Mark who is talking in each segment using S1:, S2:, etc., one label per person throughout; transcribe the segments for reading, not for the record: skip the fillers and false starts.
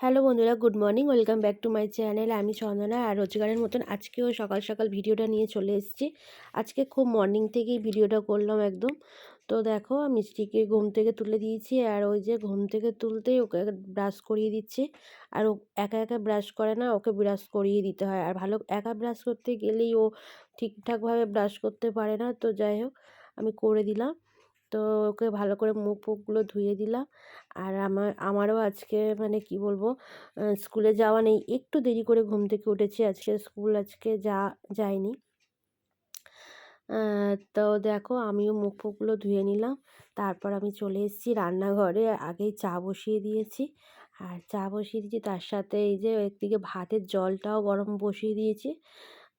S1: Hello বন্ধুরা, good morning. Welcome back to my channel. আমি চন্দনা। আর রোজগারের মতন আজকেও সকাল সকাল ভিডিওটা নিয়ে চলে এসেছি। আজকে খুব মর্নিং থেকেই ভিডিওটা করলাম একদম। তো দেখো, মিষ্টিকে ঘুম থেকে তুলে দিয়েছি, আর ওই যে ঘুম থেকে তুলতেই ওকে ব্রাশ করিয়ে দিচ্ছি। আর ও একা একা ব্রাশ করে না, ওকে ব্রাশ করিয়ে দিতে হয়। আর ভালো একা ব্রাশ করতে গেলেই ও ঠিকঠাকভাবে ব্রাশ করতে পারে না। তো যাই হোক, আমি করে দিলাম। তো ওকে ভালো করে মুখ ফুখগুলো ধুয়ে দিলাম। আর আমারও আজকে মানে কি বলবো, স্কুলে যাওয়া নেই, একটু দেরি করে ঘুম থেকে উঠেছি। আজকে স্কুল যায়নি। তো দেখো, আমিও মুখ ফুখগুলো ধুয়ে নিলাম। তারপর আমি চলে এসেছি রান্নাঘরে। আগেই চা বসিয়ে দিয়েছি। আর চা বসিয়ে দিয়েছি, তার সাথে এই যে একদিকে ভাতের জলটাও গরম বসিয়ে দিয়েছি।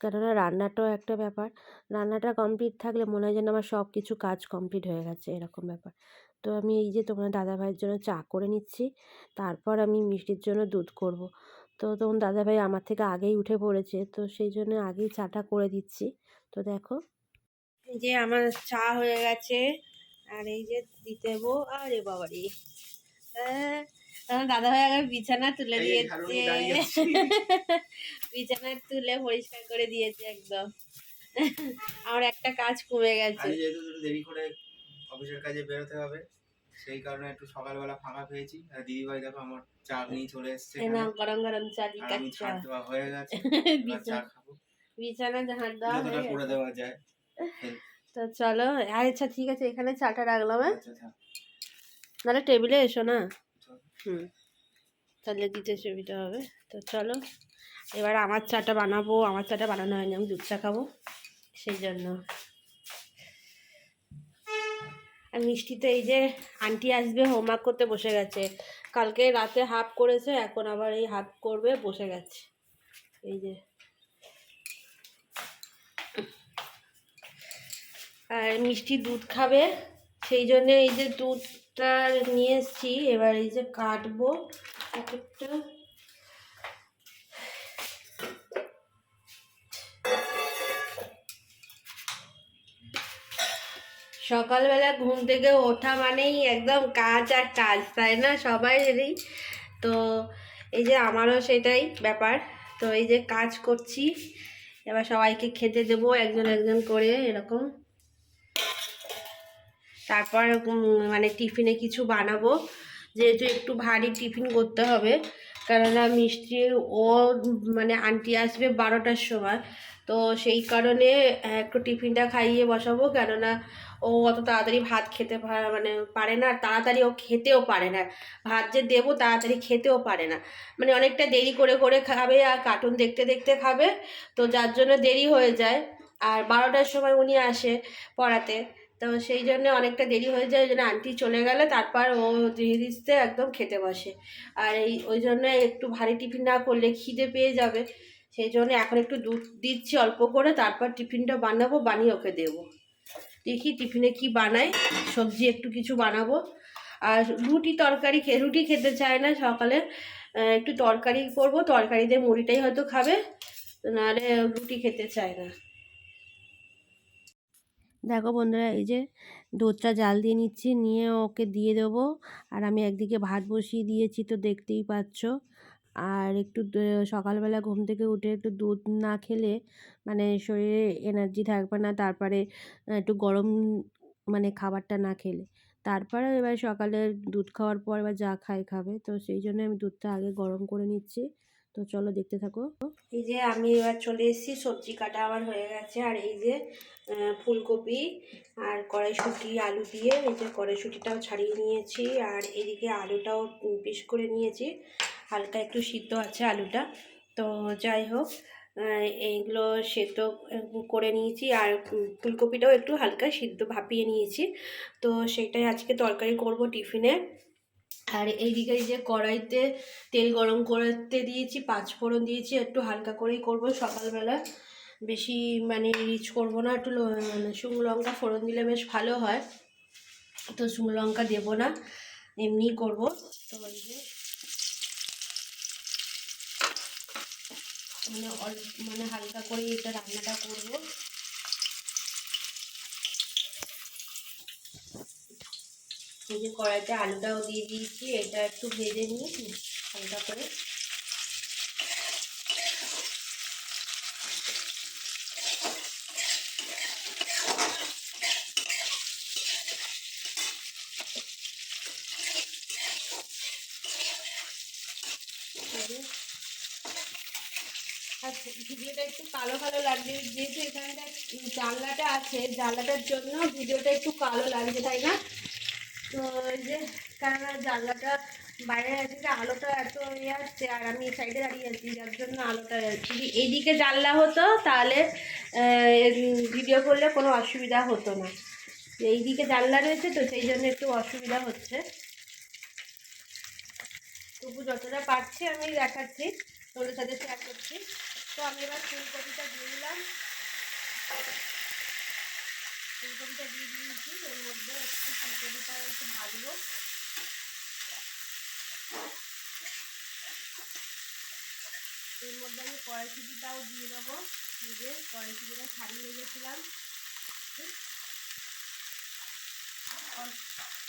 S1: কেননা রান্নাটাও একটা ব্যাপার। রান্নাটা কমপ্লিট থাকলে মনে হয় যেন আমার সব কিছু কাজ কমপ্লিট হয়ে গেছে, এরকম ব্যাপার। তো আমি এই যে তোমার দাদাভাইয়ের জন্য চা করে নিচ্ছি। তারপর আমি মিষ্টির জন্য দুধ করব। তো তখন দাদাভাই আমার থেকে আগেই উঠে পড়েছে, তো সেই জন্য আগেই চাটা করে দিচ্ছি। তো দেখো, এই যে আমার চা হয়ে গেছে। আর এই যে দিতে দেবো। আরে বাবারে, দাদাভাই আগে বিছানা তুলে দিয়েছে। বিছানা তুলে পরিষ্কার করে দিয়েছে একদম। আমার একটা কাজ কমে গেছে।
S2: যেহেতু দেরি করে অফিসের কাজে বেরোতে হবে, সেই কারণে একটু সকালবেলা ফাঁকা পেয়েছি। আর দিদিভাই দেখো আমার চা নিয়ে চলে এসেছে।
S1: গরম গরম চা,
S2: আমি ঝাড় দেওয়া হয়ে গেছে, চা খাবো।
S1: বিছানা ঝাড় দেওয়া
S2: যতটা করে দেওয়া যায়।
S1: তো চলো। আচ্ছা ঠিক আছে, এখানে চাটা রাখলাম। নাহলে টেবিলে এসো না। তাহলে দিতে সুবিধা হবে। তো চলো, এবার আমার চাটা বানাবো। আমার চাটা বানানো হয়নি, আমি দুধ চা খাবো, সেই জন্য। আর মিষ্টিতে এই যে আন্টি আসবে, হোমওয়ার্ক করতে বসে গেছে। কালকে রাতে হাফ করেছে, এখন আবার এই হাফ করবে, বসে গেছে। এই যে, আর মিষ্টি দুধ খাবে, সেই জন্য এই যে দুধটা নিয়ে এসেছি। এবার এই যে কাটবো একটা। সকালবেলা ঘুম থেকে ওঠা মানেই একদম কাজ আর কাজ, তাই না সবাইয়েরই? তো এই যে আমারও সেটাই ব্যাপার। তো এই যে কাজ করছি, এবার সবাইকে খেতে দেবো একজন একজন করে এরকম। তারপর মানে টিফিনে কিছু বানাবো, যেহেতু একটু ভারী টিফিন করতে হবে। কেননা মিষ্টি ও মানে আন্টি আসবে 12টার সময়। তো সেই কারণে একটু টিফিনটা খাইয়ে বসাবো। কেননা ও অত তাড়াতাড়ি ভাত খেতে মানে পারে না, আর তাড়াতাড়ি ও খেতেও পারে না। ভাত যে দেবো তাড়াতাড়ি খেতেও পারে না, মানে অনেকটা দেরি করে করে খাবে, আর কার্টুন দেখতে দেখতে খাবে। তো যার জন্য দেরি হয়ে যায়। আর 12টার সময় উনি আসে পড়াতে। তো সেই জন্য অনেকটা দেরি হয়ে যায়। ওই জন্য আন্টি চলে গেলে তারপর ও ধীরে ধীরে একদম খেতে বসে। আর ওই জন্য একটু ভারী টিফিন না করলে খিদে পেয়ে যাবে। সেই জন্য এখন একটু দুধ দিচ্ছি অল্প করে, তারপর টিফিনটা বানাবো, বানিয়ে ওকে দেবো। দেখি টিফিনে কি বানাই, সবজি একটু কিছু বানাবো। আর রুটি খেতে চায় না সকালে। একটু তরকারি করব, তরকারি দিয়ে মুড়িটাই হয়তো খাবে, নাহলে রুটি খেতে চায় না। দেখো বন্ধুরা, এই যে দুধটা জাল দিয়ে নিচ্ছি, নিয়ে ওকে দিয়ে দেবো। আর আমি একদিকে ভাত বসিয়ে দিয়েছি, তো দেখতেই পাচ্ছ। আর একটু সকালবেলা ঘুম থেকে উঠে একটু দুধ না খেলে মানে শরীরে এনার্জি থাকবে না। তারপরে একটু গরম মানে খাবারটা না খেলে, তারপরে এবার সকালে দুধ খাওয়ার পর এবার যা খাবে। তো সেই জন্য আমি দুধটা আগে গরম করে নিচ্ছি। তো চলো দেখতে থাকো। এই যে আমি এবার চলে এসেছি, সবজি কাটা আমার হয়ে গেছে। আর এই যে ফুলকপি আর কড়াইশুঁটি আলু দিয়ে এই যে কড়াইশুঁটিটাও ছাড়িয়ে নিয়েছি। আর এদিকে আলুটাও পিস করে নিয়েছি, হালকা একটু সিদ্ধ আছে আলুটা। তো যাই হোক, এইগুলো সেদ্ধ করে নিয়েছি। আর ফুলকপিটাও একটু হালকা সিদ্ধ ভাপিয়ে নিয়েছি। তো সেটাই আজকে তরকারি করব টিফিনে। আর এইদিকে যে কড়াইতে তেল গরম করতে দিয়েছি, 5 ফোড়ন দিয়েছি, একটু হালকা করেই করব সকালবেলা, বেশি মানে রিচ করব না। একটু মানে শুকনো লঙ্কা ফোড়ন দিলে বেশ ভালো হয়, তো শুকনো লঙ্কা দেবো না, এমনিই করব। তো এই যে মানে হালকা করে এটা রান্নাটা করব। এই যে কড়াইতে আলুটাও দিয়ে দিয়েছি, এটা একটু ভেজে নিই। হালকা করে। আর ভিডিওটা একটু কালো কালো লাগছে, যেহেতু এখানটা জানলাটা আছে, জানলাটার জন্য ভিডিওটা একটু কালো লাগছে, তাই না? তো এই যে, কেননা জানলাটা বাইরে আছে, যে আলোটা এত ইয়ে আসছে, আর আমি এই সাইডে দাঁড়িয়ে আছি, যার জন্য আলোটা, যদি এইদিকে জানলা হতো তাহলে ভিডিও করলে কোনো অসুবিধা হতো না। এইদিকে জানলা রয়েছে তো সেই জন্য একটু অসুবিধা হচ্ছে। তবু যতটা পারছি আমি দেখাচ্ছি, তোমাদের সাথে শেয়ার করছি। তো আমি এবার ফুলকপিটা দিয়ে দিলাম, ফুলকপিটা দিয়ে দিয়েছি। এর মধ্যে একটু ফুলকপিটা একটু ভাজবো। এর মধ্যে আমি কড়াইশুঁটিটাও দিয়ে দেবো, দিয়ে কড়াইশুঁটিটা ছাড়িয়ে রেখেছিলাম,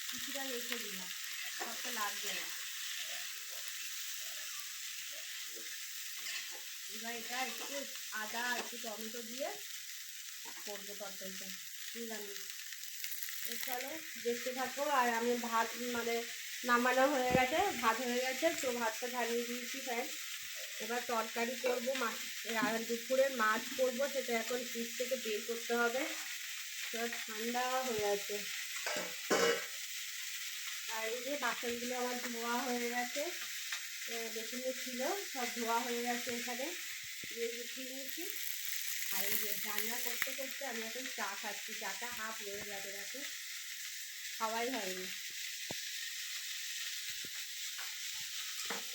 S1: কিছুটা রেখে দিলাম, সবটা লাগবে না। এবার এটা একটু আদা একটু টমেটো দিয়ে করবো তরকারিটা, নিরামিষ। তো চলো দেখতে থাকো। আর আমি ভাত মানে নামানো হয়ে গেছে, ভাত হয়ে গেছে, তো ভাতটা ঢালিয়ে দিয়েছি ফ্রেন্ড। এবার তরকারি করবো, মাছ দুপুরের মাছ করবো, সেটা এখন ফ্রিজ থেকে বের করতে হবে, তো ঠান্ডা হয়ে আছে। আর এই যে বাসনগুলো আমার ধোয়া হয়ে গেছে, বেসিনে ছিল, সব ধোয়া হয়ে গেছে, এখানে দিয়ে গুছিয়ে নিয়েছি। আর এই যে রান্না করতে করতে আমি এখন চা খাচ্ছি, চাটা হাফ রয়ে গেছে, দেখো খাওয়াই হয়নি,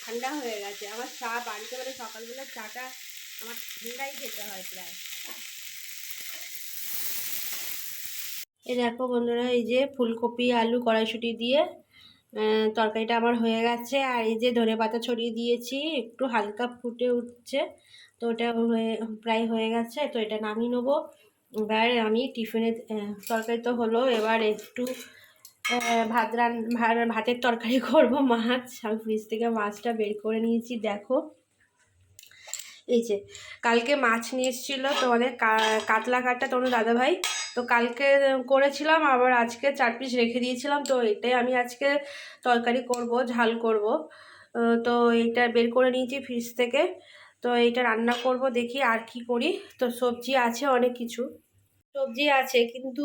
S1: ঠান্ডা হয়ে গেছে। আমার চা বাড়িতে মানে সকালবেলা চাটা আমার ঠান্ডাই খেতে হয় প্রায়। এই দেখো বন্ধুরা, এই যে ফুলকপি আলু কড়াইশুঁটি দিয়ে তরকারিটা আমার হয়ে গেছে। আর এই যে ধনেপাতা ছড়িয়ে দিয়েছি, একটু হালকা ফুটে উঠছে, তো ওটা প্রায় হয়ে গেছে। তো এটা নামিয়ে নেবো। এবার আমি টিফিনে তরকারি তো হলো, এবার একটু ভাতের তরকারি করবো। মাছ আমি ফ্রিজ থেকে মাছটা বের করে নিয়েছি, দেখো এই যে কালকে মাছ নিয়ে এসেছিলো তোমাদের কাতলা কাটা তোমাদের দাদাভাই, তো কালকে করেছিলাম, আবার আজকে 4 পিস রেখে দিয়েছিলাম, তো এটাই আমি আজকে তরকারি করব, ঝাল করব। তো এইটা বের করে নিয়েছি ফ্রিজ থেকে, তো এইটা রান্না করব, দেখি আর কি করি। তো সবজি আছে, অনেক কিছু সবজি আছে, কিন্তু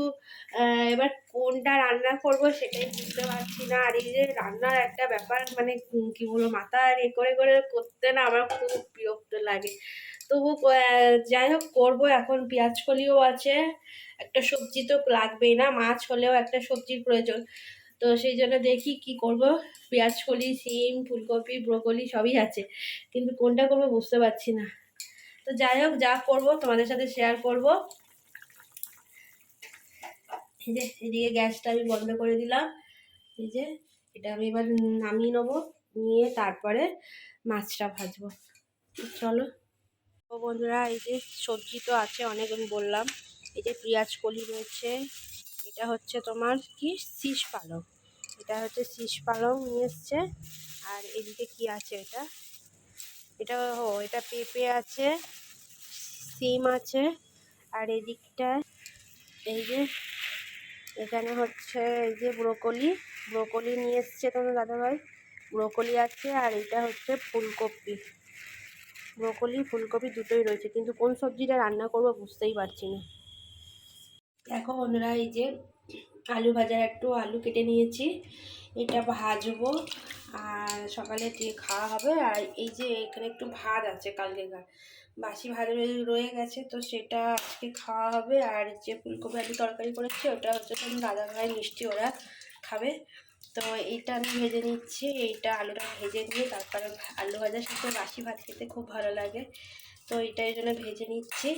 S1: এবার কোনটা রান্না করব সেটাই বুঝতে পারছি না। আর এই যে রান্নার একটা ব্যাপার, মানে কি বলবো, মাথা এ করে করে করতে না আমার খুব বিরক্ত লাগে। তবু যাই হোক করবো। এখন পেঁয়াজ কলিও আছে, একটা সবজি তো লাগবেই না, মাছ হলেও একটা সবজির প্রয়োজন। তো সেই জন্য দেখি কি করব। পেঁয়াজ কলি, সিম, ফুলকপি, ব্রোকলি সবই আছে, কিন্তু কোনটা করবো বুঝতে পারছি না। তো যাই হোক, যা করব তোমাদের সাথে শেয়ার করব। এই যে এদিকে গ্যাসটা আমি বন্ধ করে দিলাম। এই যে এটা আমি এবার নামিয়ে নেবো, নিয়ে তারপরে মাছটা ভাজবো। চলো। তো বন্ধুরা, এই যে সবজি তো আছে অনেক, আমি বললাম। এই যে পেঁয়াজ কলি রয়েছে, এটা হচ্ছে তোমার কি শীষ পালং, এটা হচ্ছে শীষ পালং নিয়ে এসছে। আর এদিকে কি আছে, এটা পেঁপে আছে, সিম আছে। আর এদিকটা এই যে এখানে হচ্ছে এই যে ব্রোকলি নিয়ে এসছে তোমার দাদাভাই, ব্রোকলি আছে। আর এটা হচ্ছে ফুলকপি দুটোই রয়েছে, কিন্তু কোন সবজিটা রান্না করবো বুঝতেই পারছি না। দেখো বন্ধুরা, এই যে আলু ভাজার একটু আলু কেটে নিয়েছি, এটা ভাজবো আর সকালে দিয়ে খাওয়া হবে। আর এই যে এখানে একটু ভাত আছে, কালকেকার বাসি ভাত রয়ে গেছে, তো সেটা আজকে খাওয়া হবে। আর যে ফুলকপি আলু তরকারি করেছি, ওটা হচ্ছে তোমার দাদাভাই মিষ্টি ওরা খাবে। তো এইটা আমি ভেজে নিচ্ছি, এইটা আলুটা ভেজে নিয়ে তারপরে আলু ভাজার সাথে বাসি ভাত খেতে খুব ভালো লাগে, তো এইটার জন্য ভেজে নিচ্ছি।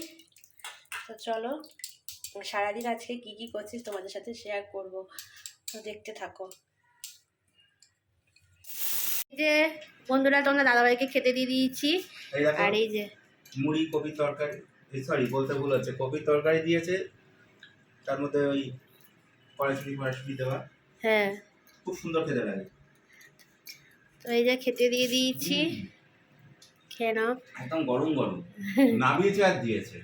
S1: তো চলো, সারাদিন আজকে কি কি করছিস তোমাদের সাথে শেয়ার করব, তো দেখতে থাকো। এই যে বন্ধুরা, তোমরা দাদাভাইকে খেতে দিয়ে দিয়েছি। আর এই যে
S2: মুড়ি কপি তরকারি, সরি বলতে ভুল হচ্ছে, কপি তরকারি দিয়েছে, তার মধ্যে ওই কড়াইশুঁটি দেওয়া,
S1: হ্যাঁ
S2: খুব সুন্দর খেতে লাগে।
S1: তো এই যে খেতে দিয়ে দিয়েছি, খেয়ে নাও।
S2: একদম গরম গরম নামিয়েছে আর দিয়েছে।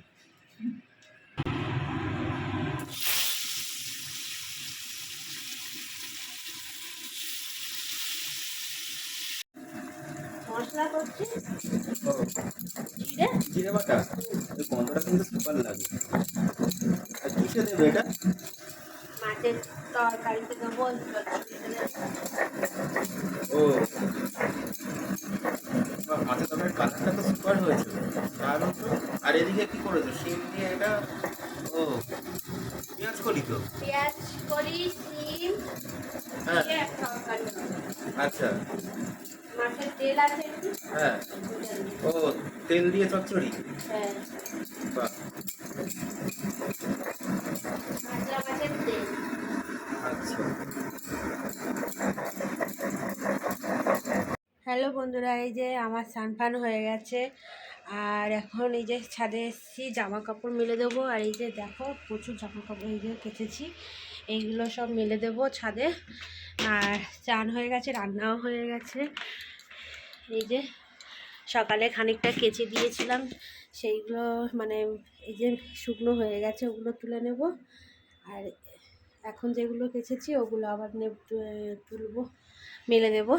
S1: মশলা করছি জিরে
S2: জিরে বাটা, এই গন্ধটা কিন্তু সুপার লাগে। আর কিসে দেবে এটা?
S1: মাছের তরকারিতে দেবো।
S2: ও বাহ, মাছের তরকারির কালারটা তো সুপার হয়েছে, দারুণ তো। আর এদিকে কি করেছো? শিম দিয়ে এটা, ও পেঁয়াজ কলি তো?
S1: পেঁয়াজ কলি, শিম
S2: হ্যাঁ
S1: দিয়ে একটা তরকারি হবে।
S2: আচ্ছা,
S1: মাছের তেল আছে একটু,
S2: হ্যাঁ
S1: ওটা দিয়ে।
S2: ও তেল দিয়ে চচ্চড়ি,
S1: হ্যাঁ,
S2: বাহ
S1: ভাজা মাছের তেল।
S2: আচ্ছা।
S1: হ্যালো বন্ধুরা, এই যে আমার স্নান ফান হয়ে গেছে, আর এখন এই যে ছাদে এসেছি, জামা কাপড় মেলে দেবো। আর এই যে দেখো প্রচুর জামা কাপড় এই যে কেচেছি, এইগুলো সব মেলে দেবো ছাদে। আর চান হয়ে গেছে, রান্নাও হয়ে গেছে। এই যে সকালে খানিকটা কেচে দিয়েছিলাম, সেইগুলো মানে এই যে শুকনো হয়ে গেছে, ওগুলো তুলে নেব। আর এখন যেগুলো কেচেছি ওগুলো আবার তুলবো, মেলে দেবো।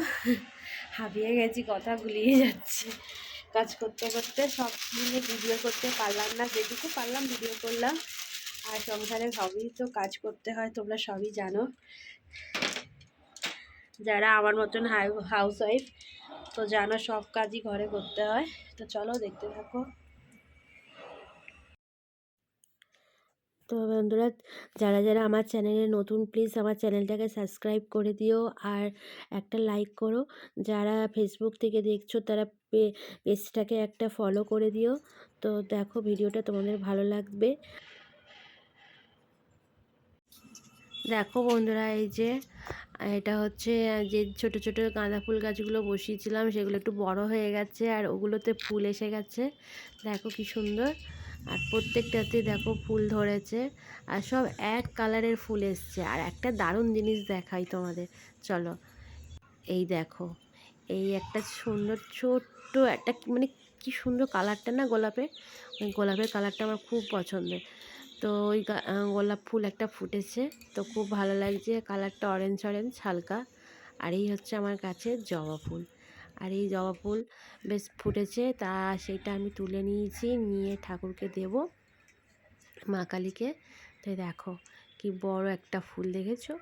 S1: হাঁপিয়ে গেছি, কথা গুলিয়ে যাচ্ছে কাজ করতে করতে। সব মিলে ভিডিও করতে পারলাম না, যেটুকু পারলাম ভিডিও করলাম। আর সংসারে সবই তো কাজ করতে হয়, তোমরা সবই জানো, যারা আমার মতন হাউস ওয়াইফ তো জানো, সব কাজই ঘরে করতে হয়। তো চলো দেখতে থাকো। তো বন্ধুরা, যারা যারা আমার চ্যানেলে নতুন, প্লিজ আমার চ্যানেলটাকে সাবস্ক্রাইব করে দিও আর একটা লাইক করো। যারা ফেসবুক থেকে দেখছো তারা পেজটাকে একটা ফলো করে দিও। তো দেখো ভিডিওটা তোমাদের ভালো লাগবে। দেখো বন্ধুরা, এই যে এটা হচ্ছে যে ছোট ছোট গাঁদা ফুল গাছগুলো বসিয়েছিলাম, সেগুলো একটু বড় হয়ে গেছে আর ওগুলোতে ফুল এসে গেছে। দেখো কি সুন্দর, আর প্রত্যেকটাতে দেখো ফুল ধরেছে, আর সব এক কালারের ফুল এসছে। আর একটা দারুণ জিনিস দেখাই তোমাদের, চলো। এই দেখো, এই একটা সুন্দর ছোট্ট একটা মানে কি সুন্দর কালারটা না গোলাপের, ওই গোলাপের কালারটা আমার খুব পছন্দের। তো ওই গোলাপ ফুল একটা ফুটেছে, তো খুব ভালো লাগছে কালারটা, অরেঞ্জ অরেঞ্জ হালকা। আর এই হচ্ছে আমার কাছে জবা ফুল, আর এই জবা ফুল বেশ ফুটেছে, তা সেইটা আমি তুলে নিয়েছি, নিয়ে ঠাকুরকে দেব, মা কালীকে। তাই দেখো কি বড় একটা ফুল দেখেছো,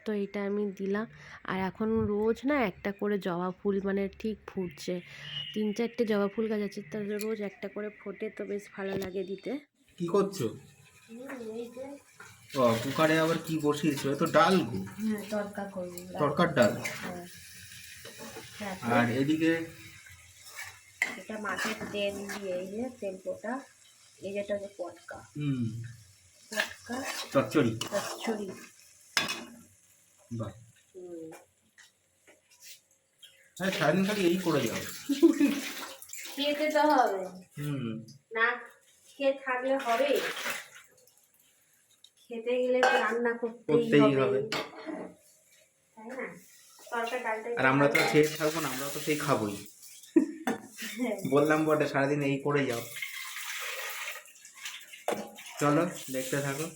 S1: তো এটা আমি দিলাম। আর এখন রোজ না একটা করে জবা ফুল মানে ঠিক ফুটছে, 3-4টে জবা ফুল গাছ আছে, তো রোজ একটা করে ফোটে, তো বেশ ভালো লাগে দিতে।
S2: কি করছো?
S1: এই যে
S2: ও কুকারে আবার কি বসিয়েছো? এ তো ডাল গো।
S1: হ্যাঁ, তড়কা করবো,
S2: তরকার ডাল।
S1: হ্যাঁ।
S2: আর এদিকে
S1: এটা মাছের তেল দিয়ে, এই যে তেল পোটা, এই যেটা হচ্ছে পটকা, পটকা
S2: চচ্চড়ি,
S1: কচুরি।
S2: বাহ। হ্যাঁ, সারাদিন খালি এই করে যাও।
S1: খেতে তো হবে, না খেয়ে থাকলে হবে? খেতে গেলে তো রান্না করতেই হবে, তাই না? তরকা ডালটা,
S2: আর আমরা তো খেয়ে থাকবো না, আমরা তো সেই খাবোই। বললাম বটে সারাদিন এই করে যাও। চলো দেখতে থাকো।